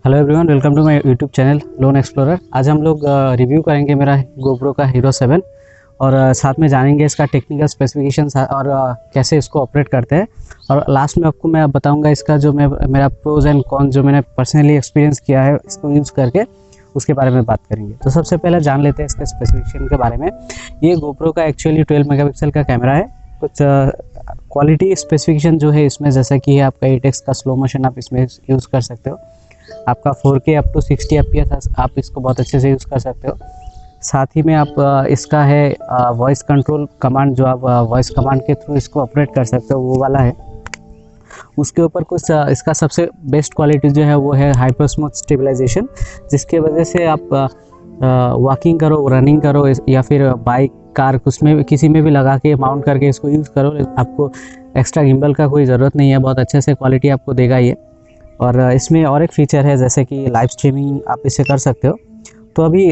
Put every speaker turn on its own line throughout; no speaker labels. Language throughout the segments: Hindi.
Hello everyone, welcome to my YouTube channel lone explorer. आज हम लोग रिव्यू करेंगे मेरा GoPro का हीरो 7 और साथ में जानेंगे इसका टेक्निकल स्पेसिफिकेशंस और कैसे इसको ऑपरेट करते हैं। और लास्ट में आपको मैं बताऊंगा इसका जो मेरा प्रोज एंड कॉन जो मैंने पर्सनली एक्सपीरियंस किया है इसको यूज़ करके, उसके बारे में बात करेंगे। तो सबसे पहले जान लेते हैं इसके स्पेसिफिकेशन के बारे में। ये GoPro का एक्चुअली 12 मेगापिक्सल का कैमरा है। कुछ क्वालिटी स्पेसिफिकेशन जो है इसमें, जैसा कि है आपका 8x का स्लो मोशन आप इसमें यूज़ कर सकते हो। आपका 4K अप टू 60 FPS आप इसको बहुत अच्छे से यूज़ कर सकते हो। साथ ही में आप इसका है वॉइस कंट्रोल कमांड, जो आप वॉइस कमांड के थ्रू इसको ऑपरेट कर सकते हो, वो वाला है। उसके ऊपर कुछ इसका सबसे बेस्ट क्वालिटी जो है वो है हाइपर स्मूथ स्टेबलाइजेशन, जिसके वजह से आप वॉकिंग करो, रनिंग करो या फिर बाइक कार उसमें किसी में भी लगा के माउंट करके इसको यूज़ करो, आपको एक्स्ट्रा गिम्बल का कोई ज़रूरत नहीं है। बहुत अच्छे से क्वालिटी आपको देगा ये। और इसमें और एक फ़ीचर है जैसे कि लाइव स्ट्रीमिंग आप इसे कर सकते हो। तो अभी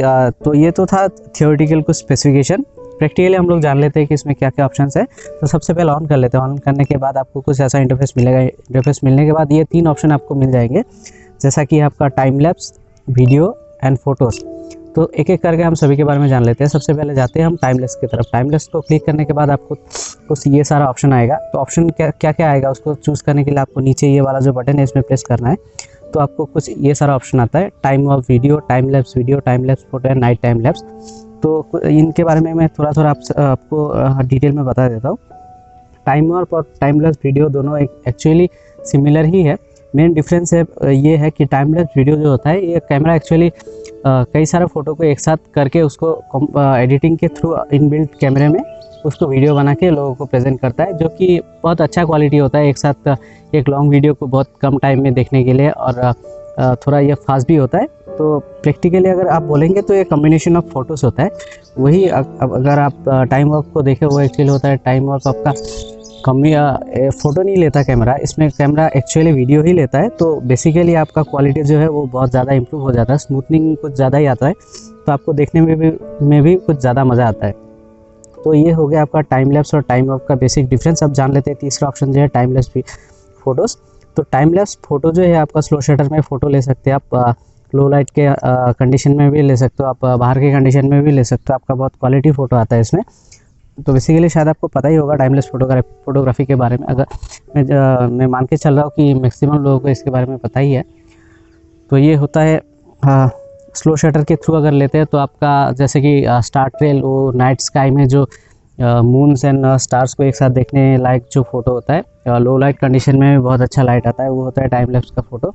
तो ये तो था थियोरेटिकल कुछ स्पेसिफिकेशन। प्रैक्टिकली हम लोग जान लेते हैं कि इसमें क्या क्या ऑप्शंस है। तो सबसे पहले ऑन कर लेते हैं। ऑन करने के बाद आपको कुछ ऐसा इंटरफेस मिलेगा। इंटरफेस मिलने के बाद ये 3 ऑप्शन आपको मिल जाएंगे, जैसा कि आपका time lapse, video and photos. तो एक एक करके हम सभी के बारे में जान लेते हैं। सबसे पहले जाते हैं हम टाइमलेस की तरफ। टाइमलेस को क्लिक करने के बाद आपको कुछ ये सारा ऑप्शन आएगा। तो ऑप्शन क्या क्या आएगा उसको चूज़ करने के लिए आपको नीचे ये वाला जो बटन है इसमें प्रेस करना है। तो आपको कुछ ये सारा ऑप्शन आता है, time of video, time lapse video, time lapse photo and night time lapse. तो इनके बारे में मैं थोड़ा थोड़ा आपको डिटेल में बता देता हूँ। टाइम ऑफ और टाइम लैप्स वीडियो दोनों एक्चुअली सिमिलर ही है। मेन डिफरेंस है ये है कि टाइम लैप्स वीडियो जो होता है, ये कैमरा एक्चुअली कई सारे फ़ोटो को एक साथ करके उसको एडिटिंग के थ्रू इनबिल्ट कैमरे में उसको वीडियो बना के लोगों को प्रेजेंट करता है, जो कि बहुत अच्छा क्वालिटी होता है। एक साथ एक लॉन्ग वीडियो को बहुत कम टाइम में देखने के लिए, और थोड़ा ये फास्ट भी होता है। तो प्रैक्टिकली अगर आप बोलेंगे तो ये कम्बिनेशन ऑफ फोटोज़ होता है। वही अगर आप टाइम वर्क को देखें, वो एक्चुअली होता है टाइम वर्क आपका फ़ोटो नहीं लेता कैमरा, इसमें कैमरा एक्चुअली वीडियो ही लेता है। तो बेसिकली आपका क्वालिटी जो है वो बहुत ज़्यादा इंप्रूव हो जाता है, स्मूथनिंग कुछ ज़्यादा ही आता है, तो आपको देखने में भी कुछ ज़्यादा मज़ा आता है। तो ये हो गया आपका टाइम लैप्स और टाइम वर्क का बेसिक डिफरेंस। अब जान लेते हैं तीसरा ऑप्शन जो है टाइम लैप्स फोटोज़। तो टाइम लैप्स फ़ोटो जो है आपका स्लो शटर में फ़ोटो ले सकते हैं आप, लो लाइट के कंडीशन में भी ले सकते हो, आप बाहर के कंडीशन में भी ले सकते हो। आपका बहुत क्वालिटी फ़ोटो आता है इसमें। तो बेसिकली शायद आपको पता ही होगा टाइमलेस फोटोग्राफी के बारे में। अगर मैं मान के चल रहा हूँ कि मैक्सिमम लोगों को इसके बारे में पता ही है। तो ये होता है स्लो शटर के थ्रू अगर लेते हैं तो आपका जैसे कि स्टार ट्रेल, वो नाइट स्काई में जो मून्स एंड स्टार्स को एक साथ देखने लायक जो फ़ोटो होता है, लो लाइट कंडीशन में भी बहुत अच्छा लाइट आता है, वो होता है टाइम लैप्स का फ़ोटो।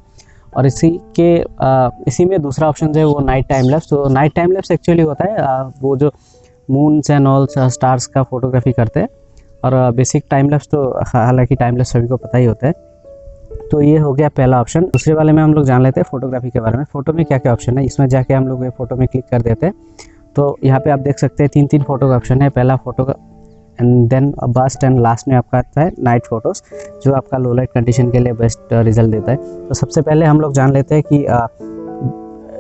और इसी में दूसरा ऑप्शन जो है वो नाइट टाइम लैप्स। तो नाइट टाइम लैप्स एक्चुअली होता है वो जो मून्स एंड ऑल स्टार्स का फोटोग्राफी करते हैं। और बेसिक टाइम लैप्स तो हालांकि टाइम लैप्स सभी को पता ही होता है। तो ये हो गया पहला ऑप्शन। दूसरे वाले में हम लोग जान लेते हैं फोटोग्राफी के बारे में। फ़ोटो में क्या क्या ऑप्शन है, इसमें जाके हम लोग ये फ़ोटो में क्लिक कर देते हैं। तो यहाँ पे आप देख सकते हैं 3 फ़ोटो का ऑप्शन है। पहला फ़ोटो का and then burst and last में आपका आता है नाइट फ़ोटोज़, जो आपका लो लाइट कंडीशन के लिए बेस्ट रिजल्ट देता है। तो सबसे पहले हम लोग जान लेते हैं कि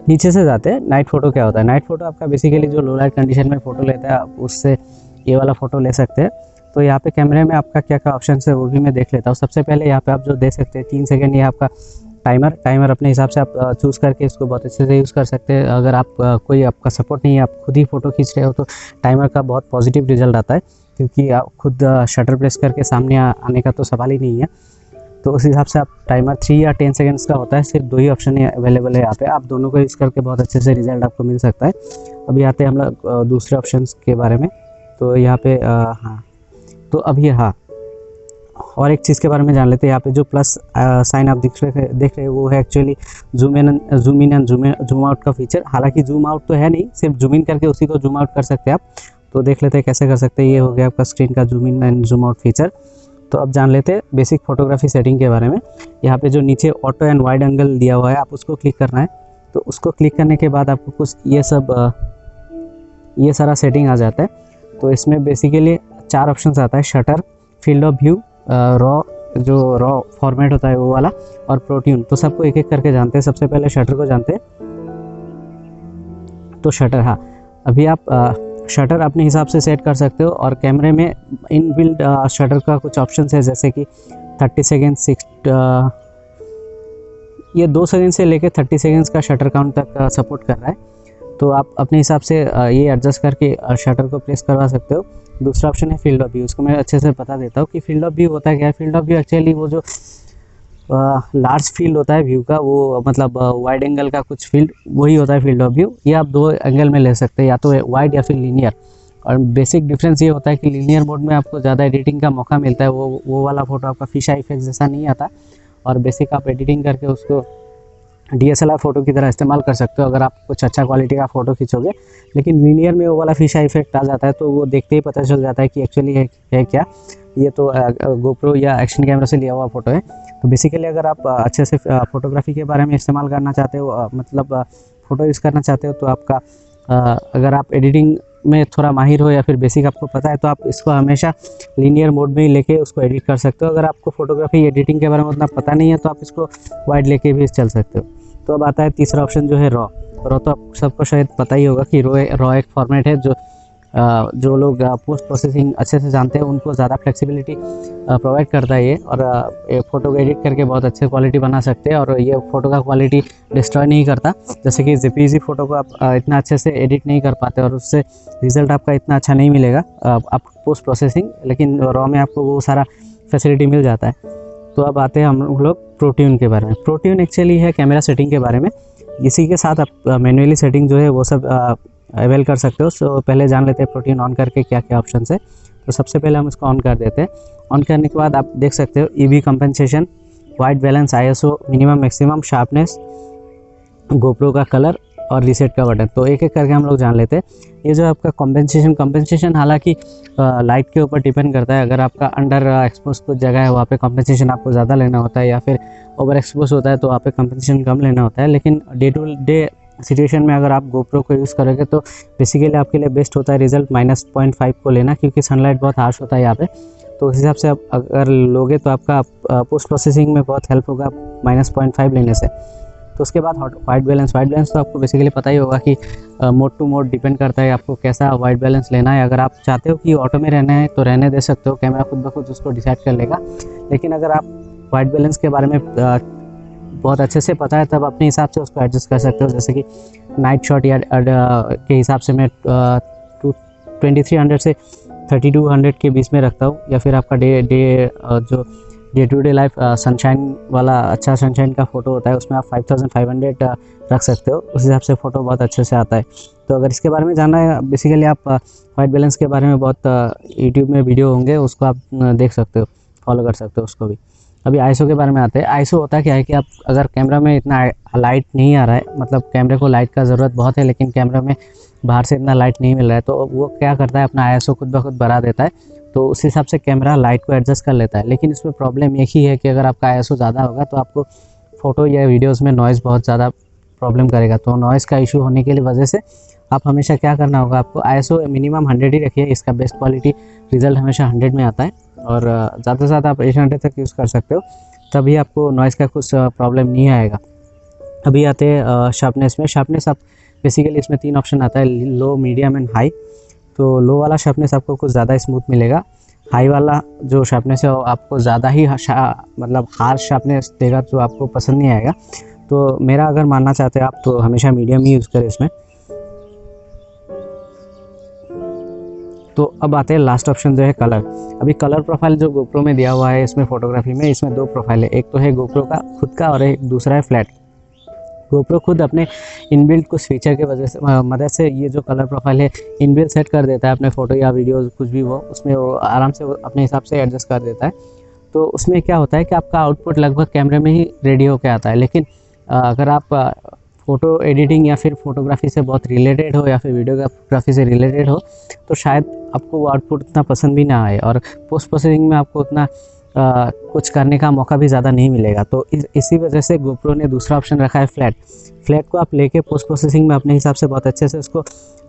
नीचे से जाते हैं नाइट फ़ोटो क्या होता है। नाइट फ़ोटो आपका बेसिकली जो लो लाइट कंडीशन में फ़ोटो लेता है, आप उससे ये वाला फ़ोटो ले सकते हैं। तो यहाँ पे कैमरे में आपका क्या क्या ऑप्शन है वो भी मैं देख लेता हूँ। सबसे पहले यहाँ पे आप जो देख सकते हैं 3 सेकंड, ये आपका टाइमर अपने हिसाब से आप चूज़ करके इसको बहुत अच्छे से यूज़ कर सकते हैं। अगर आप कोई आपका सपोर्ट नहीं है, आप खुद ही फ़ोटो खींच रहे हो, तो टाइमर का बहुत पॉजिटिव रिजल्ट आता है, क्योंकि आप खुद शटर प्रेस करके सामने आने का तो सवाल ही नहीं है। तो उस हिसाब से आप टाइमर 3 या 10 सेकंड्स का होता है। सिर्फ 2 ही ऑप्शन अवेलेबल है यहाँ पे, आप दोनों को यूज़ करके बहुत अच्छे से रिजल्ट आपको मिल सकता है। अभी आते हैं हम लोग दूसरे ऑप्शंस के बारे में। तो यहाँ पे हाँ, तो अभी हाँ, और एक चीज़ के बारे में जान लेते हैं। यहाँ पे जो प्लस साइन आप देख रहे हैं वो है actually zoom in and zoom out का फीचर। हालांकि जूम आउट तो है नहीं, सिर्फ जूम इन करके उसी को जूम आउट कर सकते हैं आप। तो देख लेते हैं कैसे कर सकते हैं। ये हो गया आपका स्क्रीन का zoom in and zoom out feature. तो अब जान लेते हैं बेसिक फोटोग्राफी सेटिंग के बारे में। यहाँ पे जो नीचे ऑटो एंड वाइड एंगल दिया हुआ है, आप उसको क्लिक करना है। तो उसको क्लिक करने के बाद आपको कुछ ये सारा सेटिंग आ जाता है। तो इसमें बेसिकली 4 ऑप्शंस आता है, shutter, field of view, raw format होता है वो वाला, और प्रोट्यून। तो सबको एक एक करके जानते हैं। सबसे पहले शटर को जानते हैं। तो शटर, हाँ, अभी आप शटर अपने हिसाब से सेट कर सकते हो। और कैमरे में इनबिल्ट शटर का कुछ ऑप्शन है, जैसे कि 30 सेकेंड, ये 2 सेकंड से लेकर 30 सेकंड्स का शटर काउंट तक सपोर्ट कर रहा है। तो आप अपने हिसाब से ये एडजस्ट करके शटर को प्रेस करवा सकते हो। दूसरा ऑप्शन है फील्ड ऑफ व्यू, उसको मैं अच्छे से बता देता हूँ कि फील्ड ऑफ व्यू होता क्या है। फील्ड ऑफ व्यू एक्चुअली वो जो लार्ज फील्ड होता है व्यू का, वो मतलब वाइड एंगल का कुछ फील्ड, वही होता है फील्ड ऑफ व्यू। ये आप 2 एंगल में ले सकते हैं, या तो वाइड या फिर लीनियर। और बेसिक डिफरेंस ये होता है कि लीनियर मोड में आपको ज़्यादा एडिटिंग का मौका मिलता है, वो वाला फ़ोटो आपका फिश आई इफेक्ट जैसा नहीं आता, और बेसिक आप एडिटिंग करके उसको DSLR फ़ोटो की तरह इस्तेमाल कर सकते हो अगर आप कुछ अच्छा क्वालिटी का फ़ोटो खींचोगे। लेकिन लीनियर में वो वाला फिश आई इफेक्ट आ जाता है, तो वो देखते ही पता चल जाता है कि एक्चुअली है क्या, ये तो GoPro या एक्शन कैमरा से लिया हुआ फ़ोटो है। तो बेसिकली अगर आप अच्छे से फ़ोटोग्राफी के बारे में इस्तेमाल करना चाहते हो, मतलब फ़ोटो यूज़ करना चाहते हो, तो आपका अगर आप एडिटिंग में थोड़ा माहिर हो या फिर बेसिक आपको पता है, तो आप इसको हमेशा लीनियर मोड में ही लेके उसको एडिट कर सकते हो। अगर आपको फोटोग्राफी एडिटिंग के बारे में उतना पता नहीं है, तो आप इसको वाइड लेके भी चल सकते हो। तो अब आता है तीसरा ऑप्शन जो है रॉ। तो आप सबको शायद पता ही होगा कि रॉ एक फॉर्मेट है जो लोग पोस्ट प्रोसेसिंग अच्छे से जानते हैं उनको ज़्यादा फ्लेक्सिबिलिटी प्रोवाइड करता है ये, और फ़ोटो को एडिट करके बहुत अच्छे क्वालिटी बना सकते हैं, और ये फ़ोटो का क्वालिटी डिस्ट्रॉय नहीं करता। जैसे कि JPEG फ़ोटो को आप इतना अच्छे से एडिट नहीं कर पाते, और उससे रिज़ल्ट आपका इतना अच्छा नहीं मिलेगा आप पोस्ट प्रोसेसिंग, लेकिन रॉ में आपको वो सारा फैसिलिटी मिल जाता है। तो अब आते हैं हम लोग प्रोट्यून के बारे में। प्रोट्यून एक्चुअली है कैमरा सेटिंग के बारे में। इसी के साथ आप मैन्युअली सेटिंग जो है वो सब अवेल कर सकते हो। सो पहले जान लेते हैं प्रोट्यून ऑन करके क्या क्या ऑप्शन है। तो सबसे पहले हम इसको ऑन कर देते हैं। ऑन करने के बाद आप देख सकते हो EV compensation, white balance, ISO, minimum maximum, sharpness, GoPro का कलर और रीसेट का बटन। तो एक एक करके हम लोग जान लेते हैं। ये जो आपका कंपनसेशन हालांकि लाइट के ऊपर डिपेंड करता है। अगर आपका अंडर एक्सपोज कुछ जगह है वहाँ पे कंपनसेशन आपको ज़्यादा लेना होता है, या फिर ओवर एक्सपोज होता है तो वहाँ पे कंपनसेशन कम लेना होता है। लेकिन डे टू डे सिचुएशन में अगर आप GoPro को यूज़ करोगे तो बेसिकली आपके लिए बेस्ट होता है रिजल्ट -0.5 को लेना, क्योंकि सनलाइट बहुत हार्श होता है यहाँ पे। तो उस हिसाब से आप अगर लोगे तो आपका पोस्ट प्रोसेसिंग में बहुत हेल्प होगा -0.5 लेने से। तो उसके बाद वाइट बैलेंस तो आपको बेसिकली पता ही होगा कि मोड टू मोड डिपेंड करता है आपको कैसा वाइट बैलेंस लेना है। अगर आप चाहते हो कि ऑटो में रहना है तो रहने दे सकते हो, कैमरा खुद ब खुद उसको डिसाइड कर लेगा। लेकिन अगर आप वाइट बैलेंस के बारे में बहुत अच्छे से पता है तब अपने हिसाब से उसको एडजस्ट कर सकते हो। जैसे कि नाइट शॉट या के हिसाब से मैं 2300 से 3200 के बीच में रखता हूँ, या फिर आपका जो day to day life sunshine वाला अच्छा सनशाइन का फ़ोटो होता है उसमें आप 5500 रख सकते हो। उस हिसाब से फ़ोटो बहुत अच्छे से आता है। तो अगर इसके बारे में जानना है बेसिकली आप वाइट बैलेंस के बारे में बहुत यूट्यूब में वीडियो होंगे, उसको आप देख सकते हो, फॉलो कर सकते हो उसको भी। अभी ISO के बारे में आते हैं। ISO होता क्या है कि आप अगर कैमरा में इतना लाइट नहीं आ रहा है, मतलब कैमरे को लाइट का ज़रूरत बहुत है लेकिन कैमरा में बाहर से इतना लाइट नहीं मिल रहा है, तो वो क्या करता है अपना ISO खुद ब खुद बढ़ा देता है। तो उस हिसाब से कैमरा लाइट को एडजस्ट कर लेता है। लेकिन इसमें प्रॉब्लम एक ही है कि अगर आपका ISO ज़्यादा होगा तो आपको फ़ोटो या वीडियोज़ में नॉइज़ बहुत ज़्यादा प्रॉब्लम करेगा। तो नॉइज़ का इशू होने की वजह से आप हमेशा क्या करना होगा, आपको ISO मिनिमम 100 ही रखिए। इसका बेस्ट क्वालिटी रिजल्ट हमेशा 100 में आता है, और ज़्यादा से ज़्यादा आप 800 तक यूज़ कर सकते हो, तभी आपको नॉइज़ का कुछ प्रॉब्लम नहीं आएगा। अभी आते हैं शार्पनेस में। शार्पनेस आप बेसिकली इसमें 3 ऑप्शन आता है, लो, मीडियम एंड हाई। तो लो वाला शार्पनेस आपको कुछ ज़्यादा स्मूथ मिलेगा। हाई वाला जो शार्पनेस है वो आपको ज़्यादा ही मतलब हार्श शार्पनेस देगा, जो आपको पसंद नहीं आएगा। तो मेरा अगर मानना चाहते हैं आप तो हमेशा मीडियम ही यूज़ करें इसमें। तो अब आते हैं लास्ट ऑप्शन जो है कलर। अभी कलर प्रोफाइल जो GoPro में दिया हुआ है इसमें फ़ोटोग्राफी में, इसमें 2 प्रोफाइल है। एक तो है GoPro का खुद का और एक दूसरा है फ्लैट। GoPro खुद अपने इनबिल्ट कुछ फीचर के वजह से मदद से ये जो कलर प्रोफाइल है इनबिल्ट सेट कर देता है अपने फ़ोटो या वीडियो कुछ भी वो, उसमें वो आराम से अपने हिसाब से एडजस्ट कर देता है। तो उसमें क्या होता है कि आपका आउटपुट लगभग कैमरे में ही रेडी होकर आता है। लेकिन अगर आप फ़ोटो एडिटिंग या फिर फोटोग्राफी से बहुत रिलेटेड हो या फिर वीडियोग्राफी से रिलेटेड हो तो शायद आपको वो आउटपुट उतना पसंद भी ना आए, और पोस्ट प्रोसेसिंग में आपको उतना कुछ करने का मौका भी ज़्यादा नहीं मिलेगा। तो इसी वजह से GoPro ने दूसरा ऑप्शन रखा है फ्लैट को आप लेके पोस्ट प्रोसेसिंग में अपने हिसाब से बहुत अच्छे से उसको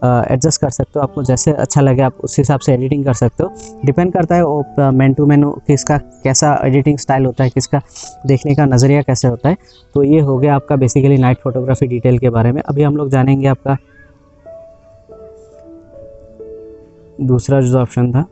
एडजस्ट कर सकते हो। आपको जैसे अच्छा लगे आप उस हिसाब से एडिटिंग कर सकते हो। डिपेंड करता है वो मैन टू मैन किसका कैसा एडिटिंग स्टाइल होता है, किसका देखने का नज़रिया कैसे होता है। तो ये हो गया आपका बेसिकली नाइट फोटोग्राफी डिटेल के बारे में। अभी हम लोग जानेंगे आपका दूसरा जो ऑप्शन था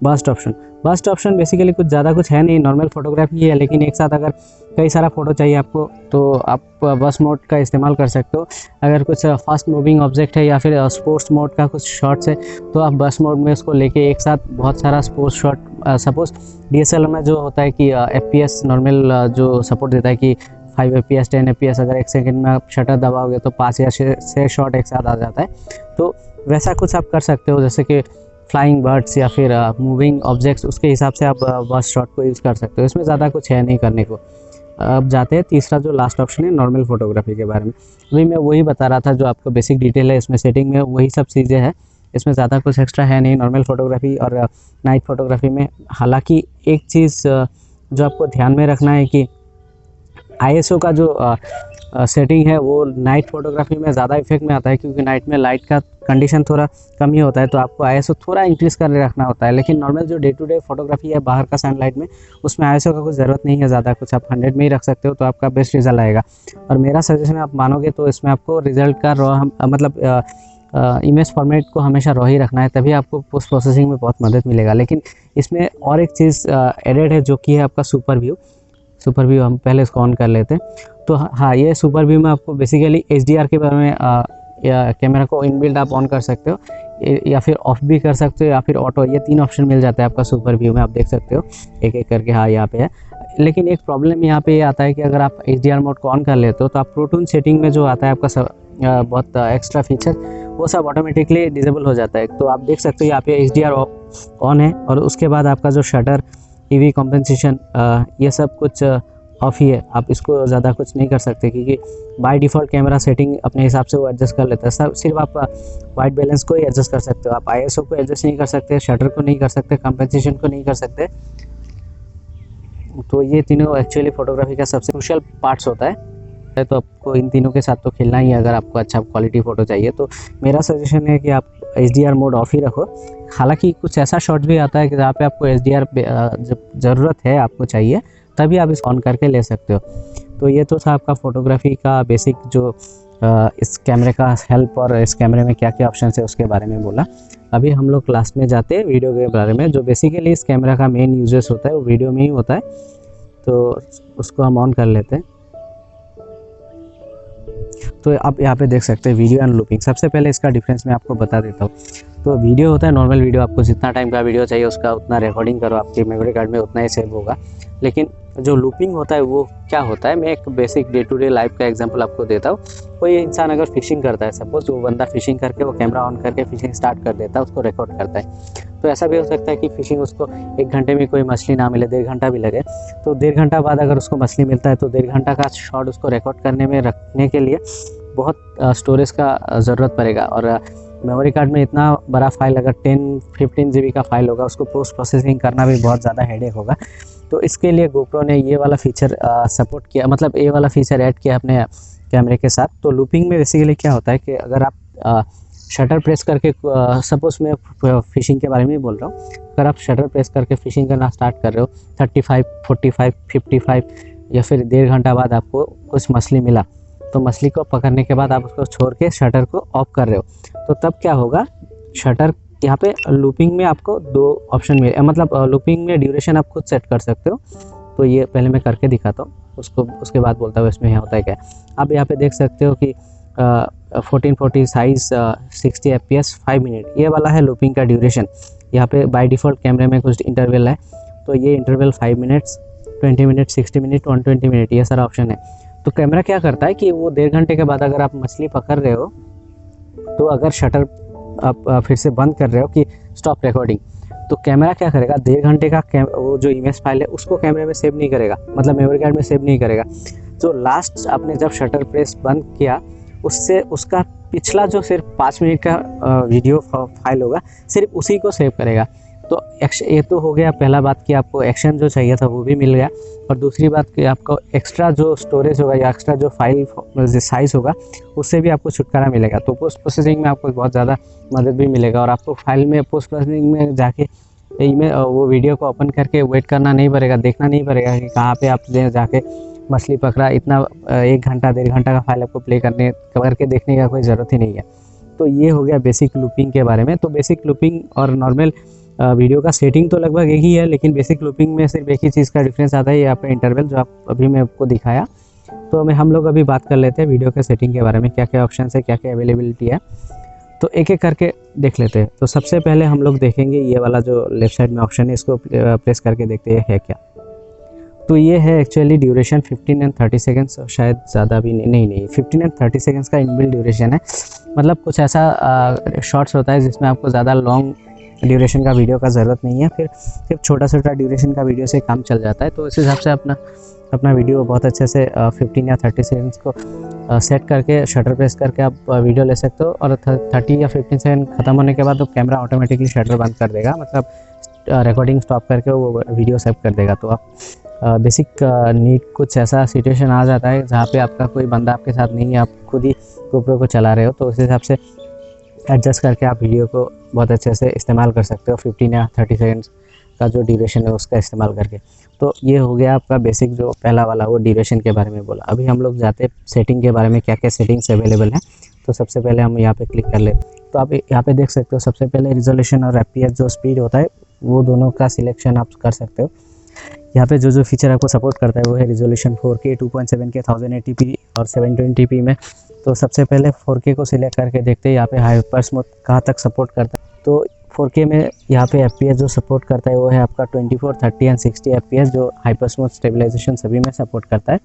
burst option. Burst option basically कुछ ज़्यादा कुछ है नहीं, नॉर्मल फोटोग्राफी है, लेकिन एक साथ अगर कई सारा फ़ोटो चाहिए आपको तो आप बस्ट मोड का इस्तेमाल कर सकते हो। अगर कुछ फास्ट मूविंग ऑब्जेक्ट है या फिर स्पोर्ट्स मोड का कुछ शॉट्स है तो आप बस्ट मोड में उसको लेके एक साथ बहुत सारा स्पोर्ट्स शॉट, सपोज DSLR में जो होता है कि FPS नॉर्मल जो सपोर्ट देता है कि 5 FPS 10 FPS, अगर 1 सेकंड में आप शटर दबाओगे तो 5 या 6 शॉट एक साथ आ जाता है। तो वैसा कुछ आप कर सकते हो, जैसे कि फ्लाइंग बर्ड्स या फिर मूविंग ऑब्जेक्ट्स, उसके हिसाब से आप बस्ट शॉट को यूज़ कर सकते हो। इसमें ज़्यादा कुछ है नहीं करने को। अब जाते हैं तीसरा जो लास्ट ऑप्शन है नॉर्मल फोटोग्राफी के बारे में। अभी मैं वही बता रहा था जो आपको बेसिक डिटेल है, इसमें सेटिंग में वही सब चीज़ें हैं, इसमें ज़्यादा कुछ एक्स्ट्रा है नहीं नॉर्मल फोटोग्राफी और नाइट फोटोग्राफी में। हालांकि एक चीज़ जो आपको ध्यान में रखना है कि ISO का जो सेटिंग है वो नाइट फोटोग्राफी में ज़्यादा इफेक्ट में आता है, क्योंकि नाइट में लाइट का कंडीशन थोड़ा कम ही होता है, तो आपको ISO थोड़ा इंक्रीज़ कर रखना होता है। लेकिन नॉर्मल जो डे टू डे फोटोग्राफी है बाहर का सनलाइट में, उसमें ISO का कुछ ज़रूरत नहीं है ज़्यादा कुछ, आप 100 में ही रख सकते हो तो आपका बेस्ट रिजल्ट आएगा। और मेरा सजेशन आप मानोगे तो इसमें आपको रिजल्ट का मतलब इमेज फॉर्मेट को हमेशा रॉ ही रखना है, तभी आपको पोस्ट प्रोसेसिंग में बहुत मदद मिलेगा। लेकिन इसमें और एक चीज़ एडेड है जो कि है आपका सुपर व्यू। सुपर व्यू हम पहले इसको ऑन कर लेते हैं। तो हाँ, ये सुपर व्यू में आपको बेसिकली HDR के बारे में या कैमरा को इनबिल्ट आप ऑन कर सकते हो या फिर ऑफ भी कर सकते हो या फिर ऑटो, ये 3 ऑप्शन मिल जाता है आपका सुपर व्यू में। आप देख सकते हो एक एक करके, हाँ यहाँ पे है। लेकिन एक प्रॉब्लम यहाँ पे ये आता है कि अगर आप HDR मोड को ऑन कर लेते हो तो आप प्रोटून सेटिंग में जो आता है आपका सब बहुत एक्स्ट्रा फीचर, वो सब ऑटोमेटिकली डिसेबल हो जाता है। तो आप देख सकते हो यहाँ पे HDR ऑन है और उसके बाद आपका जो शटर, EV कॉम्पेंसेशन, ये सब कुछ ऑफ ही है। आप इसको ज़्यादा कुछ नहीं कर सकते क्योंकि बाय डिफ़ॉल्ट कैमरा सेटिंग अपने हिसाब से वो एडजस्ट कर लेता है। सब सिर्फ आप वाइट बैलेंस को ही एडजस्ट कर सकते हो, आप ISO को एडजस्ट नहीं कर सकते, शटर को नहीं कर सकते, कॉम्पेंसेशन को नहीं कर सकते। तो ये तीनों एक्चुअली फोटोग्राफी का सबसे क्रूशियल पार्ट्स होता है। तो आपको इन तीनों के साथ तो खेलना ही है अगर आपको अच्छा क्वालिटी फ़ोटो चाहिए। तो मेरा सजेशन है कि आप HDR मोड ऑफ ही रखो। हालांकि कुछ ऐसा शॉट भी आता है कि जहाँ पे आपको HDR जब ज़रूरत है, आपको चाहिए, तभी आप इसको ऑन करके ले सकते हो। तो ये तो था आपका फ़ोटोग्राफी का बेसिक जो इस कैमरे का हेल्प और इस कैमरे में क्या क्या ऑप्शन है उसके बारे में बोला। अभी हम लोग क्लास में जाते हैं वीडियो के बारे में। जो बेसिकली इस कैमरा का मेन यूजेस होता है वो वीडियो में ही होता है, तो उसको हम ऑन कर लेते हैं। तो आप यहाँ पे देख सकते हैं वीडियो एंड लूपिंग। सबसे पहले इसका डिफरेंस मैं आपको बता देता हूँ। तो वीडियो होता है नॉर्मल वीडियो, आपको जितना टाइम का वीडियो चाहिए उसका उतना रिकॉर्डिंग करो, आपके मेमोरी कार्ड में उतना ही सेव होगा। लेकिन जो लूपिंग होता है वो क्या होता है, मैं एक basic day to day life का एग्जांपल आपको देता हूँ। कोई इंसान अगर फिशिंग करता है, सपोज वो बंदा फिशिंग करके वो कैमरा ऑन करके फिशिंग स्टार्ट कर देता है, उसको रिकॉर्ड करता है। तो ऐसा भी हो सकता है कि फिशिंग उसको 1 घंटे में कोई मछली ना मिले, 1.5 घंटा भी लगे। तो 1.5 घंटा बाद अगर उसको मछली मिलता है तो 1.5 घंटा का शॉट उसको रिकॉर्ड करने में रखने के लिए बहुत स्टोरेज का ज़रूरत पड़ेगा। और मेमोरी कार्ड में इतना बड़ा फाइल अगर 10-15 GB का फाइल होगा, उसको पोस्ट प्रोसेसिंग करना भी बहुत ज़्यादा हेडेक होगा। तो इसके लिए गोप्रो ने ये वाला फीचर सपोर्ट किया, मतलब ये वाला फीचर ऐड किया अपने कैमरे के साथ। तो लूपिंग में बेसिकली क्या होता है कि अगर आप शटर प्रेस करके, सपोज मैं फिशिंग के बारे में बोल रहा हूँ, अगर आप शटर प्रेस करके फिशिंग करना स्टार्ट कर रहे हो, 35, 45, 55 या फिर 1.5 घंटा बाद आपको कुछ मछली मिला, तो मछली को पकड़ने के बाद आप उसको छोड़ के शटर को ऑफ कर रहे हो, तो तब क्या होगा, शटर यहाँ पे लूपिंग में आपको 2 ऑप्शन मिले, मतलब लूपिंग में ड्यूरेशन आप खुद सेट कर सकते हो। तो ये पहले मैं करके दिखाता हूँ, उसके बाद बोलता हूँ इसमें यहाँ होता है क्या। आप यहाँ पे देख सकते हो कि 1440 साइज 60 FPS 5 मिनट, ये वाला है लूपिंग का ड्यूरेशन। यहाँ पे बाय डिफ़ॉल्ट कैमरे में कुछ इंटरवल है, तो ये interval 5 minutes, 20 minute, 60 minute, 120 minute, ये सारा ऑप्शन है। तो कैमरा क्या करता है कि वो 1.5 घंटे के बाद अगर आप मछली पकड़ रहे हो, तो अगर शटर आप फिर से बंद कर रहे हो कि स्टॉप रिकॉर्डिंग, तो कैमरा क्या करेगा, 1.5 घंटे का वो जो इमेज फाइल है उसको कैमरे में सेव नहीं करेगा, मतलब मेमोरी कार्ड में सेव नहीं करेगा। जो लास्ट आपने जब शटर प्रेस बंद किया, उससे उसका पिछला जो सिर्फ 5 मिनट का वीडियो फाइल होगा, सिर्फ उसी को सेव करेगा। तो ये तो हो गया पहला बात कि आपको एक्शन जो चाहिए था वो भी मिल गया, और दूसरी बात कि आपको एक्स्ट्रा जो स्टोरेज होगा या एक्स्ट्रा जो फाइल साइज़ होगा उससे भी आपको छुटकारा मिलेगा। तो पोस्ट प्रोसेसिंग में आपको बहुत ज़्यादा मदद भी मिलेगा, और आपको फाइल में पोस्ट प्रोसेसिंग में जाके वो वीडियो को ओपन करके वेट करना नहीं पड़ेगा, देखना नहीं पड़ेगा कि कहाँ पे आप जाके मछली पकड़ा। इतना 1 घंटा 1.5 घंटा का फाइल आपको प्ले करके देखने का कोई ज़रूरत ही नहीं है। तो ये हो गया बेसिक लूपिंग के बारे में। तो बेसिक लूपिंग और नॉर्मल वीडियो का सेटिंग तो लगभग एक ही है, लेकिन बेसिक लूपिंग में सिर्फ एक ही चीज़ का डिफरेंस आता है, यहाँ पे इंटरवल जो आप अभी मैं आपको दिखाया। तो हम लोग अभी बात कर लेते हैं वीडियो के सेटिंग के बारे में, क्या क्या ऑप्शन है, क्या क्या अवेलेबिलिटी है। तो एक एक करके देख लेते हैं। तो सबसे पहले हम लोग देखेंगे ये वाला जो लेफ्ट साइड में ऑप्शन है, इसको प्रेस करके देखते हैं है क्या। तो ये है एक्चुअली ड्यूरेशन 15 एंड 30 सेकेंड्स, शायद ज़्यादा भी नहीं 15 एंड 30 सेकेंड्स का इनबिल्ट ड्यूरेशन है। मतलब कुछ ऐसा शॉर्ट्स होता है जिसमें आपको ज़्यादा लॉन्ग ड्यूरेशन का वीडियो का ज़रूरत नहीं है, फिर सिर्फ छोटा छोटा ड्यूरेशन का वीडियो से काम चल जाता है। तो इस हिसाब से अपना वीडियो बहुत अच्छे से 15 या 30 सेकेंड्स को सेट करके शटर प्रेस करके आप वीडियो ले सकते हो, और 30 या 15 सेकेंड ख़त्म होने के बाद तो कैमरा ऑटोमेटिकली शटर बंद कर देगा, मतलब रिकॉर्डिंग स्टॉप करके वो वीडियो सेव कर देगा। तो आप बेसिक नीड कुछ ऐसा सिचुएशन आ जाता है जहाँ पे आपका कोई बंदा आपके साथ नहीं है, आप खुद ही GoPro को चला रहे हो, तो उस हिसाब से एडजस्ट करके आप वीडियो को बहुत अच्छे से इस्तेमाल कर सकते हो 15 या 30 सेकेंड्स का जो ड्यूरेशन है उसका इस्तेमाल करके। तो ये हो गया आपका बेसिक जो पहला वाला वो ड्यूरेशन के बारे में बोला। अभी हम लोग जाते सेटिंग के बारे में, क्या क्या सेटिंग्स अवेलेबल हैं। तो सबसे पहले हम यहाँ पे क्लिक कर लेते। तो आप यहाँ पे देख सकते हो सबसे पहले रिजोल्यूशन और FPS जो स्पीड होता है वो दोनों का सिलेक्शन आप कर सकते हो। यहाँ पे जो फीचर आपको सपोर्ट करता है वो है रिजोल्यूशन 4K 2.7K 1080p और 720p में। तो सबसे पहले 4K को सिलेक्ट करके देखते हैं यहाँ पे हाइपर स्मूथ कहाँ तक सपोर्ट करता है। तो 4K में यहाँ पे FPS जो सपोर्ट करता है वो है आपका 24, 30 एंड 60 FPS, जो हाइपर स्मूथ स्टेबलाइजेशन सभी में सपोर्ट करता है।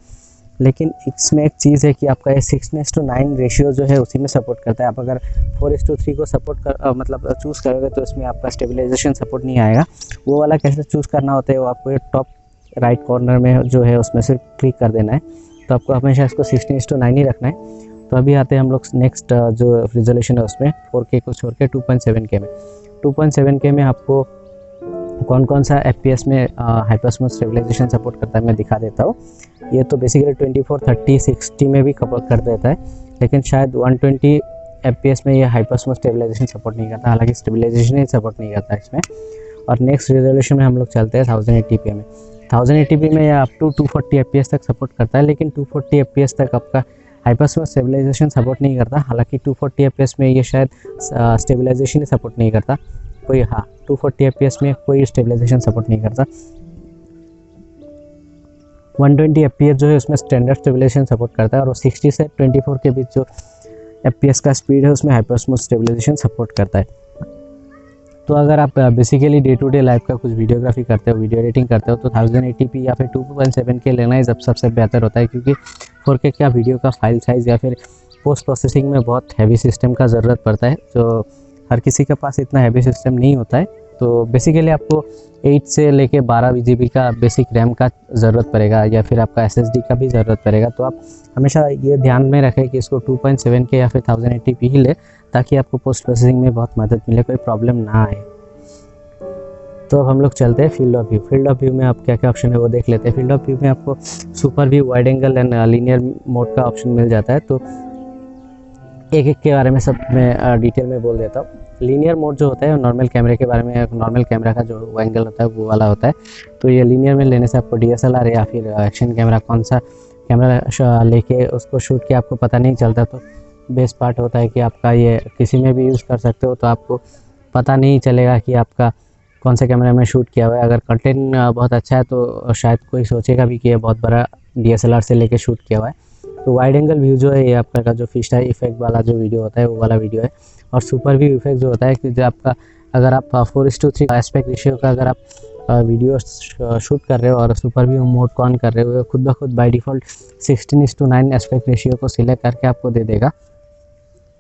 लेकिन इसमें एक चीज़ है कि आपका ये 6:9 रेशियो जो है उसी में सपोर्ट करता है। आप अगर 4:3 को सपोर्ट मतलब चूज़ करोगे तो इसमें आपका स्टेबलाइजेशन सपोर्ट नहीं आएगा। वो वाला कैसे चूज़ करना होता है वो आपको ये टॉप राइट कॉर्नर में जो है उसमें से क्लिक कर देना है। तो आपको हमेशा इसको 6:9 ही रखना है। तो अभी आते हैं हम लोग नेक्स्ट जो रिजोल्यूशन है उसमें 4K को छोड़ के 2.7K में। 2.7K में आपको कौन कौन सा FPS में हाइपर स्मूथ स्टेबलाइजेशन सपोर्ट करता है मैं दिखा देता हूँ। ये तो बेसिकली 24, 30, 60 में भी कर देता है, लेकिन शायद 120 FPS में ये हाइपर स्मूथ स्टेबलाइजेशन सपोर्ट नहीं करता, हालांकि स्टेबलाइजेशन ही सपोर्ट नहीं करता इसमें। और नेक्स्ट रिजोल्यूशन में हम लोग चलते हैं 1080p में। 1080p में ये अप टू 240 FPS तक सपोर्ट करता है, लेकिन 240 FPS तक आपका हाइपर स्मूथ स्टेबलाइजेशन सपोर्ट नहीं करता। हालांकि 240 FPS में ये शायद स्टेबलाइजेशन ही सपोर्ट नहीं करता कोई। हाँ, 240 FPS में कोई स्टेबलाइजेशन सपोर्ट नहीं करता। 120 FPS जो है उसमें स्टैंडर्ड स्टेबलाइजेशन सपोर्ट करता है, और 60 से 24 के बीच जो FPS का स्पीड है उसमें हाइपर स्मूथ स्टेबलाइजेशन सपोर्ट करता है। तो अगर आप basically day to day life का कुछ वीडियोग्राफी करते हो, वीडियो एडिटिंग करते हो, तो 1080p या फिर 2.7K लेना ही सबसे बेहतर होता है, क्योंकि 4K का वीडियो का फाइल साइज़ या फिर पोस्ट प्रोसेसिंग में बहुत हैवी सिस्टम का ज़रूरत पड़ता है, जो हर किसी के पास इतना हैवी सिस्टम नहीं होता है। तो बेसिकली आपको 8 से लेके 12 GB का बेसिक रैम का ज़रूरत पड़ेगा, या फिर आपका SSD का भी ज़रूरत पड़ेगा। तो आप हमेशा ये ध्यान में रखें कि इसको 2.7K या फिर 1080p ही ले, ताकि आपको पोस्ट प्रोसेसिंग में बहुत मदद मिले, कोई प्रॉब्लम ना आए। तो अब हम लोग चलते हैं field of view. Field of view में आप क्या क्या ऑप्शन है वो देख लेते हैं। फील्ड ऑफ व्यू में आपको super view, wide angle and linear mode का ऑप्शन मिल जाता है। तो एक एक के बारे में सब मैं डिटेल में बोल देता हूँ। लीनियर मोड जो होता है नॉर्मल कैमरे के बारे में, नॉर्मल कैमरा का जो एंगल होता है वो वाला होता है। तो ये लीनियर में लेने से आपको DSLR या फिर एक्शन कैमरा, कौन सा कैमरा लेके उसको शूट किया आपको पता नहीं चलता। तो बेस्ट पार्ट होता है कि आपका ये किसी में भी यूज़ कर सकते हो, तो आपको पता नहीं चलेगा कि आपका कौन से कैमरे में शूट किया हुआ है। अगर कंटेंट बहुत अच्छा है तो शायद कोई सोचेगा भी कि ये बहुत बड़ा DSLR से लेके शूट किया हुआ है। तो वाइड एंगल व्यू जो है ये आपका का जो फिश टाई इफेक्ट वाला जो वीडियो होता है वो वाला वीडियो है। और सुपर व्यू इफेक्ट जो होता है कि जो आपका अगर आप 4:3 एस्पेक्ट रेशियो का अगर आप वीडियो शूट कर रहे हो और सुपर व्यू मोड को ऑन कर रहे हो, खुद ब खुद बाय डिफ़ॉल्ट 16:9 एस्पेक्ट रेशियो को सिलेक्ट करके आपको दे देगा।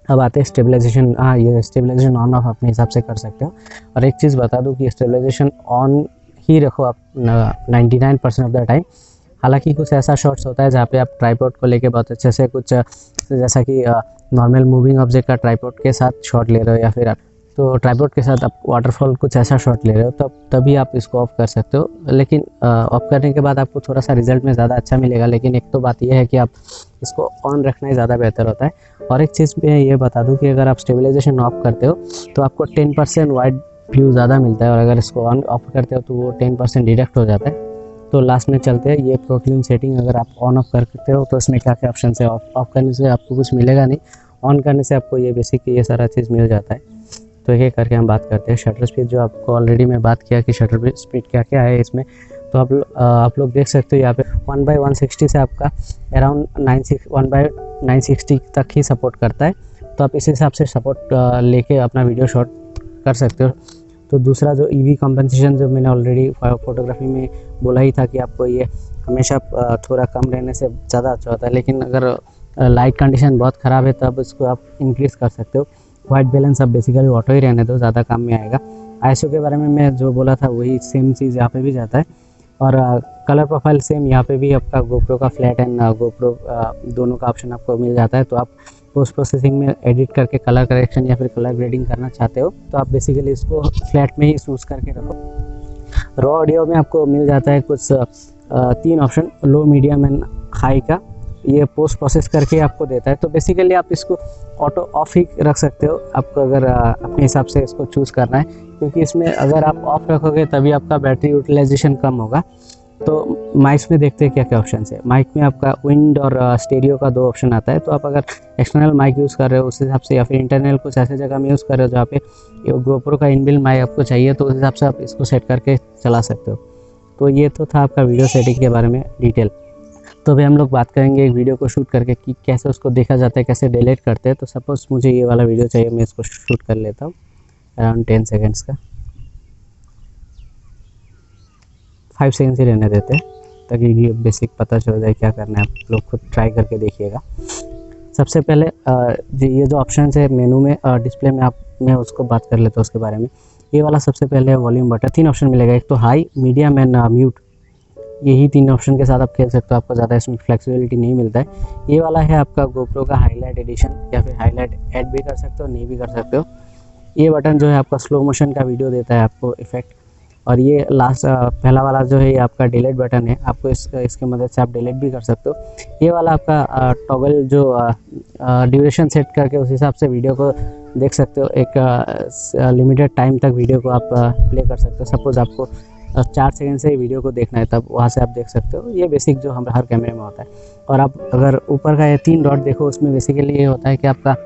अब आते हैं स्टेबलाइजेशन। हाँ, ये स्टेबलाइजेशन ऑन ऑफ अपने हिसाब से कर सकते हो। और एक चीज़ बता दूँ कि स्टेबलाइजेशन ऑन ही रखो आप 99% ऑफ द टाइम। हालांकि कुछ ऐसा शॉट्स होता है जहाँ पे आप ट्राइपॉड को लेके बहुत अच्छे से कुछ जैसा कि नॉर्मल मूविंग ऑब्जेक्ट का ट्राइपॉड के साथ शॉट ले रहे हो, या फिर तो ट्राइपॉड के साथ आप वाटरफॉल कुछ ऐसा शॉट ले रहे हो, तो तभी आप इसको ऑफ कर सकते हो। लेकिन ऑफ करने के बाद आपको थोड़ा सा रिजल्ट में ज़्यादा अच्छा मिलेगा। लेकिन एक तो बात यह है कि आप इसको ऑन रखना ही ज़्यादा बेहतर होता है। और एक चीज़ मैं ये बता दूँ कि अगर आप स्टेबलाइजेशन ऑफ करते हो तो आपको 10% वाइड व्यू ज़्यादा मिलता है, और अगर इसको ऑन ऑफ करते हो तो वो 10% डिडक्ट हो जाता है। तो लास्ट में चलते हैं ये प्रो ट्यून सेटिंग। अगर आप ऑन ऑफ करते हो तो इसमें क्या क्या ऑप्शन है। ऑफ करने से आपको कुछ मिलेगा नहीं, ऑन करने से आपको ये बेसिक ये सारा चीज़ मिल जाता है। तो एक एक करके हम बात करते हैं। शटर स्पीड जो आपको ऑलरेडी मैं बात किया कि शटर स्पीड क्या क्या है इसमें, तो आप लोग देख सकते हो यहाँ पे 1/160 से आपका अराउंड 1/960 तक ही सपोर्ट करता है। तो आप इस हिसाब से सपोर्ट लेके अपना वीडियो शॉट कर सकते हो। तो दूसरा जो ईवी कंपनसेशन, जो मैंने ऑलरेडी फोटोग्राफी में बोला ही था कि आपको ये हमेशा थोड़ा कम रहने से ज़्यादा अच्छा होता है, लेकिन अगर लाइट कंडीशन बहुत ख़राब है तब इसको आप इंक्रीज़ कर सकते हो। वाइट बैलेंस आप बेसिकली ऑटो ही रहने दो, ज़्यादा काम में आएगा। आईएसओ के बारे में मैं जो बोला था वही सेम चीज़ यहाँ पे भी जाता है। और कलर प्रोफाइल सेम, यहाँ पे भी आपका गोप्रो का फ्लैट एंड गोप्रो दोनों का ऑप्शन आपको मिल जाता है। तो आप पोस्ट प्रोसेसिंग में एडिट करके कलर करेक्शन या फिर कलर ग्रेडिंग करना चाहते हो तो आप बेसिकली इसको फ्लैट में ही चूज़ करके रखो। रॉ ऑडियो में आपको मिल जाता है कुछ 3 option, low, medium and high का, ये पोस्ट प्रोसेस करके आपको देता है। तो बेसिकली आप इसको ऑटो ऑफ ही रख सकते हो आपको, अगर अपने हिसाब से इसको चूज़ करना है, क्योंकि इसमें अगर आप ऑफ रखोगे तभी आपका बैटरी यूटिलाइजेशन कम होगा। तो माइक्स में देखते हैं क्या क्या ऑप्शन है। माइक में आपका विंड और स्टेरियो का 2 ऑप्शन आता है। तो आप अगर एक्सटर्नल माइक यूज़ कर रहे हो उस हिसाब से, या फिर इंटरनल कुछ ऐसे जगह में यूज़ कर रहे हो जहाँ पे गोप्रो का इनबिल्ट माइक आपको चाहिए, तो उस हिसाब से आप इसको सेट करके चला सकते हो। तो ये तो था आपका वीडियो सेटिंग के बारे में डिटेल। तो अभी हम लोग बात करेंगे एक वीडियो को शूट करके कि कैसे उसको देखा जाता है, कैसे डिलीट करते हैं। तो सपोज़ मुझे ये वाला वीडियो चाहिए, मैं इसको शूट कर लेता हूँ अराउंड 10 सेकेंड्स का, 5 सेकेंड्स ही रहने देते हैं ताकि ये बेसिक पता चल जाए क्या करना है। आप लोग खुद ट्राई करके देखिएगा। सबसे पहले ये जो ऑप्शन है मेनू में, डिस्प्ले में, मैं उसको बात कर लेता हूँ उसके बारे में। ये वाला सबसे पहले वॉल्यूम बटन, 3 ऑप्शन मिलेगा, एक तो हाई, मीडियम एंड म्यूट। यही 3 ऑप्शन के साथ आप खेल सकते हो, आपको ज़्यादा इसमें फ्लेक्सिबिलिटी नहीं मिलता है। ये वाला है आपका गोप्रो का हाईलाइट एडिशन, या फिर हाईलाइट ऐड भी कर सकते हो, नहीं भी कर सकते हो। ये बटन जो है आपका स्लो मोशन का वीडियो देता है आपको इफेक्ट। और ये लास्ट पहला वाला जो है ये आपका डिलीट बटन है, आपको इसके मदद से आप डिलीट भी कर सकते हो। ये वाला आपका टॉगल जो ड्यूरेशन सेट करके उस हिसाब से वीडियो को देख सकते हो। एक लिमिटेड टाइम तक वीडियो को आप प्ले कर सकते हो। सपोज़ आपको 4 सेकंड से ही वीडियो को देखना है, तब वहाँ से आप देख सकते हो। ये बेसिक जो हम हर कैमरे में होता है। और आप अगर ऊपर का ये 3 डॉट देखो, उसमें बेसिकली ये होता है कि आपका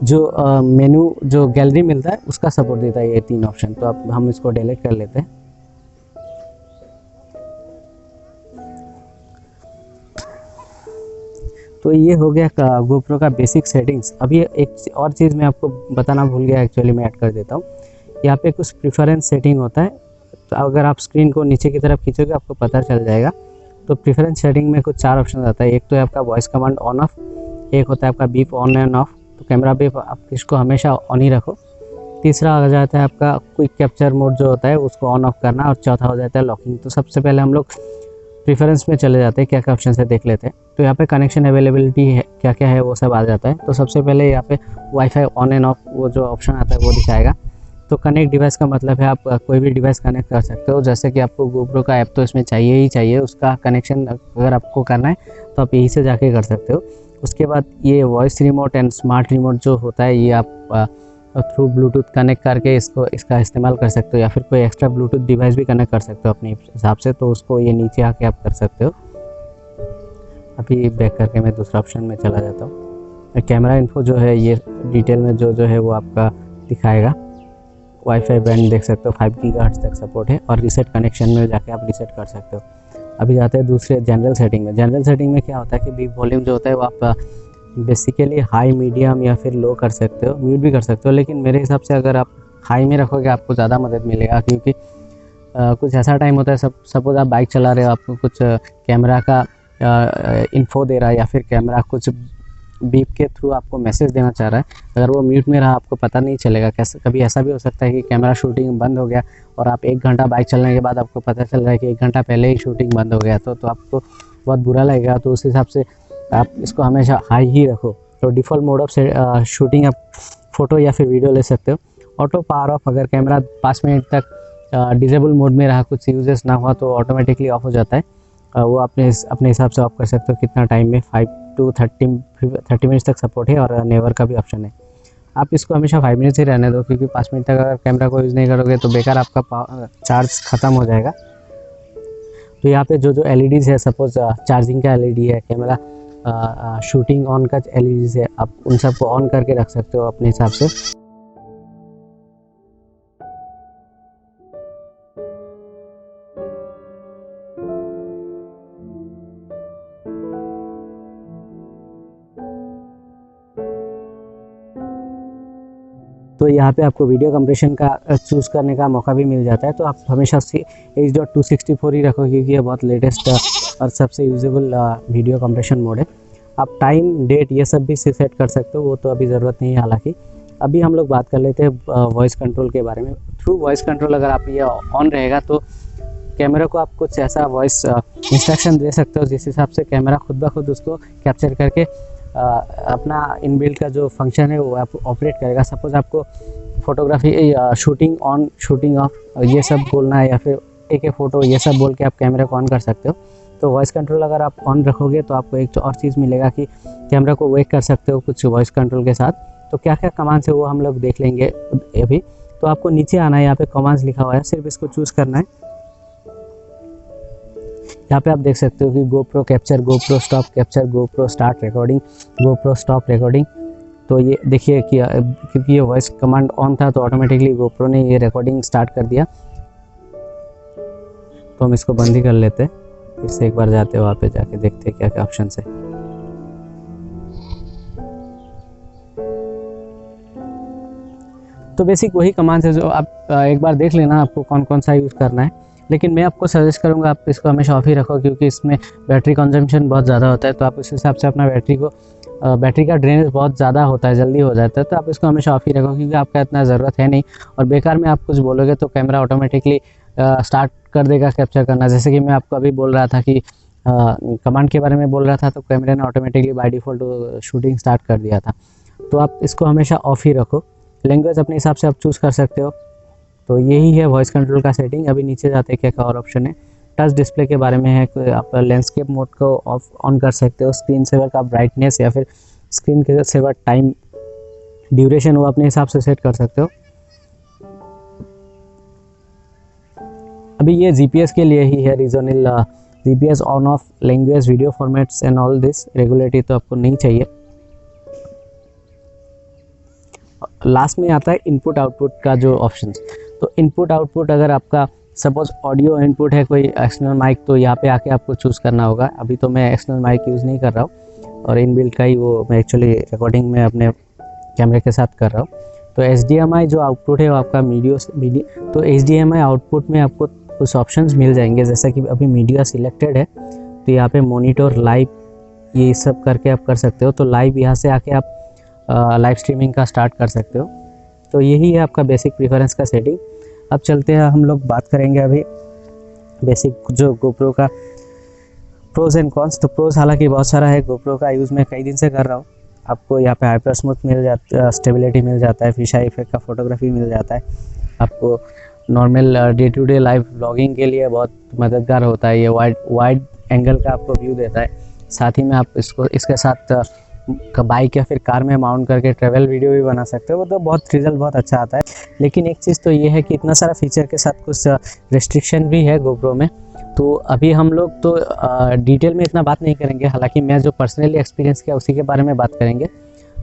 जो मेनू जो गैलरी मिलता है उसका सपोर्ट देता है ये 3 ऑप्शन। तो अब हम इसको डिलीट कर लेते हैं। तो ये हो गया गोप्रो का बेसिक सेटिंग्स। अभी एक और चीज़ मैं आपको बताना भूल गया, एक्चुअली मैं ऐड कर देता हूँ। यहाँ पे कुछ प्रेफरेंस सेटिंग होता है, तो अगर आप स्क्रीन को नीचे की तरफ खींचोगे आपको पता चल जाएगा। तो प्रेफरेंस सेटिंग में कुछ 4 ऑप्शन आता है। एक तो है आपका वॉइस कमांड ऑन ऑफ, एक होता है आपका बीप ऑन एंड ऑफ, तो कैमरा बीप आप इसको हमेशा ऑन ही रखो। तीसरा आ जाता है आपका क्विक कैप्चर मोड जो होता है उसको ऑन ऑफ करना, और चौथा हो जाता है लॉकिंग। तो सबसे पहले हम लोग प्रेफरेंस में चले जाते हैं, क्या क्या ऑप्शन है देख लेते हैं। तो यहाँ पे कनेक्शन अवेलेबिलिटी है, क्या क्या है वो सब आ जाता है। तो सबसे पहले यहाँ पे वाईफाई ऑन एंड ऑफ वो जो ऑप्शन आता है वो दिखाएगा। तो कनेक्ट डिवाइस का मतलब है आप कोई भी डिवाइस कनेक्ट कर सकते हो, जैसे कि आपको गोप्रो का ऐप तो इसमें चाहिए ही चाहिए, उसका कनेक्शन अगर आपको करना है तो आप यहीं से जाके कर सकते हो। उसके बाद ये voice remote and smart remote जो होता है ये आप थ्रू ब्लूटूथ कनेक्ट करके इसका इस्तेमाल कर सकते हो, या फिर कोई एक्स्ट्रा ब्लूटूथ डिवाइस भी कनेक्ट कर सकते हो अपने हिसाब से। तो उसको ये नीचे आके आप कर सकते हो। अभी बैक करके मैं दूसरा ऑप्शन में चला जाता हूँ। कैमरा इन्फो जो है ये डिटेल में जो है वो आपका दिखाएगा। वाईफाई बैंड देख सकते हो, 5 गीगाहर्ट्ज़ तक सपोर्ट है, और रीसेट कनेक्शन में जाके आप रीसेट कर सकते हो। अभी जाते हैं दूसरे जनरल सेटिंग में। जनरल सेटिंग में क्या होता है कि बीप वॉल्यूम जो होता है वो आप बेसिकली हाई, मीडियम या फिर लो कर सकते हो, म्यूट भी कर सकते हो। लेकिन मेरे हिसाब से अगर आप हाई में रखोगे आपको ज़्यादा मदद मिलेगा, क्योंकि कुछ ऐसा टाइम होता है, सपोज़ आप बाइक चला रहे हो, आपको कुछ कैमरा का इन्फो दे रहा है, या फिर कैमरा कुछ बीप के थ्रू आपको मैसेज देना चाह रहा है, अगर वो म्यूट में रहा आपको पता नहीं चलेगा। कैसे कभी ऐसा भी हो सकता है कि कैमरा शूटिंग बंद हो गया और आप 1 घंटा बाइक चलने के बाद आपको पता चल रहा है कि 1 घंटा पहले ही शूटिंग बंद हो गया, तो आपको बहुत बुरा लगेगा। तो उस हिसाब से आप इसको हमेशा हाई ही रखो। तो डिफ़ॉल्ट मोड ऑफ शूटिंग आप फ़ोटो या फिर वीडियो ले सकते हो। ऑटो पावर ऑफ, अगर कैमरा 5 मिनट तक डिसेबल मोड में रहा, कुछ यूजेस ना हुआ, तो ऑटोमेटिकली ऑफ हो जाता है। वो अपने हिसाब से ऑफ कर सकते हो कितना टाइम में, 5 to 30 मिनट्स तक सपोर्ट है, और नेवर का भी ऑप्शन है। आप इसको हमेशा 5 मिनट्स ही रहने दो, क्योंकि 5 मिनट तक अगर कैमरा को यूज़ नहीं करोगे तो बेकार आपका चार्ज ख़त्म हो जाएगा। तो यहाँ पे जो एलईडीज़ है, सपोज चार्जिंग का एलईडी है, कैमरा शूटिंग ऑन का एलईडीज़ है, आप उन सबको ऑन करके रख सकते हो अपने हिसाब से। तो यहाँ पे आपको वीडियो कंप्रेशन का चूज़ करने का मौका भी मिल जाता है। तो आप हमेशा H.264 ही रखो, क्योंकि ये बहुत लेटेस्ट और सबसे यूजेबल वीडियो कंप्रेशन मोड है। आप टाइम, डेट ये सब भी सेट कर सकते हो, वो तो अभी ज़रूरत नहीं है। हालांकि अभी हम लोग बात कर लेते हैं वॉइस कंट्रोल के बारे में। थ्रू वॉइस कंट्रोल अगर आप ये ऑन रहेगा तो कैमरा को आप कुछ ऐसा वॉइस इंस्ट्रक्शन दे सकते हो जिस हिसाब से कैमरा खुद ब खुद उसको कैप्चर करके अपना इनबिल्ट का जो फंक्शन है वो आप ऑपरेट करेगा। सपोज़ आपको photography, shooting on, shooting of ये सब बोलना है, या फिर एक फ़ोटो ये सब बोल के आप कैमरा को ऑन कर सकते हो। तो वॉइस कंट्रोल अगर आप ऑन रखोगे तो आपको एक और चीज़ मिलेगा कि कैमरा को वेक कर सकते हो कुछ वॉइस कंट्रोल के साथ। तो क्या क्या कमांड्स है वो हम लोग देख लेंगे अभी। तो आपको नीचे आना है, यहाँ पे कमांड्स लिखा हुआ है, सिर्फ इसको चूज़ करना है। यहाँ पे आप देख सकते हो कि GoPro capture, GoPro stop capture, GoPro start recording, GoPro stop recording. तो ये देखिए कि क्योंकि ये वॉइस कमांड ऑन था तो ऑटोमेटिकली GoPro ने ये रिकॉर्डिंग स्टार्ट कर दिया। तो हम इसको बंद ही कर लेते हैं, फिर से एक बार जाते हैं वहाँ पे, जाके देखते हैं क्या क्या ऑप्शन है। तो बेसिक वही कमांड है जो आप एक बार देख लेना आपको कौन कौन सा यूज़ करना है। लेकिन मैं आपको सजेस्ट करूंगा आप इसको हमेशा ऑफ ही रखो, क्योंकि इसमें बैटरी कंजम्पशन बहुत ज़्यादा होता है। तो आप उस हिसाब से अपना बैटरी का ड्रेनेज बहुत ज़्यादा होता है, जल्दी हो जाता है। तो आप इसको हमेशा ऑफ ही रखो, क्योंकि आपका इतना ज़रूरत है नहीं। और बेकार में आप कुछ बोलोगे तो कैमरा ऑटोमेटिकली स्टार्ट कर देगा कैप्चर करना। जैसे कि मैं आपको अभी बोल रहा था कि कमांड के बारे में बोल रहा था, तो कैमरे ने automatically by default shooting start कर दिया था। तो आप इसको हमेशा ऑफ ही रखो। लैंग्वेज अपने हिसाब से आप चूज़ कर सकते हो। तो यही है वॉइस कंट्रोल का सेटिंग। अभी नीचे जाते हैं, क्या क्या और ऑप्शन है। टच डिस्प्ले के बारे में है, आप लैंडस्केप मोड को ऑफ ऑन कर सकते हो। स्क्रीन सेवर का ब्राइटनेस या फिर स्क्रीन सेवर टाइम ड्यूरेशन वो अपने हिसाब से सेट कर सकते हो। अभी ये GPS के लिए ही है, regional GPS on off language, video formats and all this regulatory तो आपको नहीं चाहिए। लास्ट में आता है इनपुट आउटपुट का जो ऑप्शन। तो इनपुट आउटपुट अगर आपका सपोज ऑडियो इनपुट है कोई एक्सटर्नल माइक, तो यहाँ पे आके आपको चूज़ करना होगा। अभी तो मैं एक्सटर्नल माइक यूज़ नहीं कर रहा हूँ और इनबिल्ट का ही वो मैं एक्चुअली रिकॉर्डिंग में अपने कैमरे के साथ कर रहा हूँ। तो HDMI जो आउटपुट है वो आपका तो HDMI आउटपुट में आपको कुछ ऑप्शंस मिल जाएंगे। जैसा कि अभी मीडिया सिलेक्टेड है, तो यहाँ पे मॉनिटर, लाइव ये सब करके आप कर सकते हो। तो लाइव यहाँ से आके आप लाइव स्ट्रीमिंग का स्टार्ट कर सकते हो। तो यही है आपका बेसिक प्रेफरेंस का सेटिंग। अब चलते हैं, हम लोग बात करेंगे अभी बेसिक जो GoPro का प्रोज एंड कॉन्स। तो प्रोज हालांकि बहुत सारा है, GoPro का यूज़ मैं कई दिन से कर रहा हूँ। आपको यहाँ पे हाइपर स्मूथ मिल जाता है, स्टेबिलिटी मिल जाता है, फिश आई इफेक्ट का फोटोग्राफी मिल जाता है। आपको normal day to day live vlogging के लिए बहुत मददगार होता है। ये वाइड एंगल का आपको व्यू देता है। साथ ही में आप इसके साथ बाइक या फिर कार में माउंट करके ट्रैवल वीडियो भी बना सकते हो। वो तो बहुत रिजल्ट बहुत अच्छा आता है। लेकिन एक चीज़ तो ये है कि इतना सारा फीचर के साथ कुछ रेस्ट्रिक्शन भी है GoPro में। तो अभी हम लोग तो डिटेल में इतना बात नहीं करेंगे। हालांकि मैं जो पर्सनली एक्सपीरियंस किया उसी के बारे में बात करेंगे।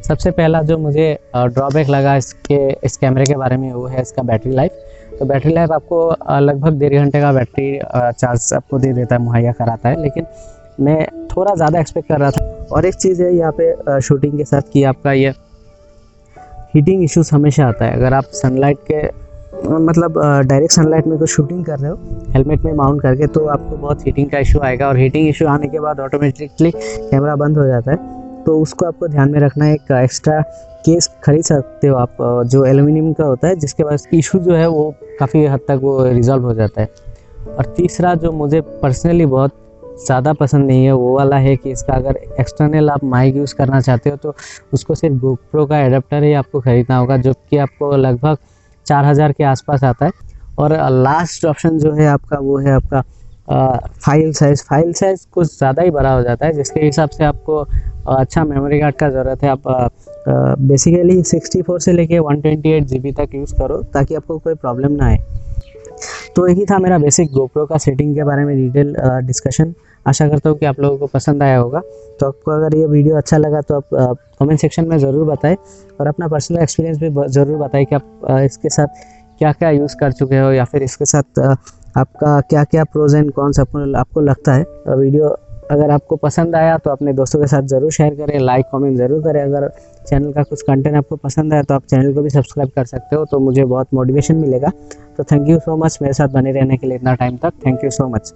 सबसे पहला जो मुझे ड्रॉबैक लगा इस कैमरे के बारे में वो है इसका बैटरी लाइफ। तो बैटरी लाइफ आपको लगभग 1.5 घंटे का बैटरी चार्ज आपको दे देता है, मुहैया कराता है। लेकिन मैं थोड़ा ज़्यादा एक्सपेक्ट कर रहा था। और एक चीज़ है यहाँ पे शूटिंग के साथ कि आपका ये हीटिंग इश्यूज हमेशा आता है। अगर आप सनलाइट के मतलब डायरेक्ट सनलाइट में कोई शूटिंग कर रहे हो हेलमेट में माउंट करके, तो आपको बहुत हीटिंग का इशू आएगा। और हीटिंग इशू आने के बाद ऑटोमेटिकली कैमरा बंद हो जाता है। तो उसको आपको ध्यान में रखना है। एक एक्स्ट्रा केस खरीद सकते हो आप, जो एल्यूमिनियम का होता है, जिसके बाद इशू जो है वो काफ़ी हद तक वो रिजॉल्व हो जाता है। और तीसरा जो मुझे पर्सनली बहुत ज़्यादा पसंद नहीं है वो वाला है कि इसका अगर एक्सटर्नल आप माइक यूज़ करना चाहते हो तो उसको सिर्फ GoPro का एडाप्टर ही आपको ख़रीदना होगा, जो कि आपको लगभग 4000 के आसपास आता है। और लास्ट ऑप्शन जो है आपका वो है आपका फाइल साइज़ कुछ ज़्यादा ही बड़ा हो जाता है, जिसके हिसाब से आपको अच्छा मेमोरी कार्ड का ज़रूरत है। आप बेसिकली 64 से लेके 128 GB तक यूज़ करो ताकि आपको कोई प्रॉब्लम ना आए। तो यही था मेरा बेसिक GoPro का सेटिंग के बारे में डिटेल डिस्कशन। आशा करता हूँ कि आप लोगों को पसंद आया होगा। तो आपको अगर ये वीडियो अच्छा लगा तो आप कमेंट सेक्शन में ज़रूर बताएं और अपना पर्सनल एक्सपीरियंस भी ज़रूर बताएं कि आप इसके साथ क्या क्या यूज़ कर चुके हो, या फिर इसके साथ आपका क्या क्या प्रोज एंड कॉन्स आपको लगता है। वीडियो अगर आपको पसंद आया तो अपने दोस्तों के साथ ज़रूर शेयर करें, लाइक कमेंट ज़रूर करें। अगर चैनल का कुछ कंटेंट आपको पसंद आया तो आप चैनल को भी सब्सक्राइब कर सकते हो, तो मुझे बहुत मोटिवेशन मिलेगा। तो थैंक यू सो मच मेरे साथ बने रहने के लिए इतना टाइम तक। Thank you so much.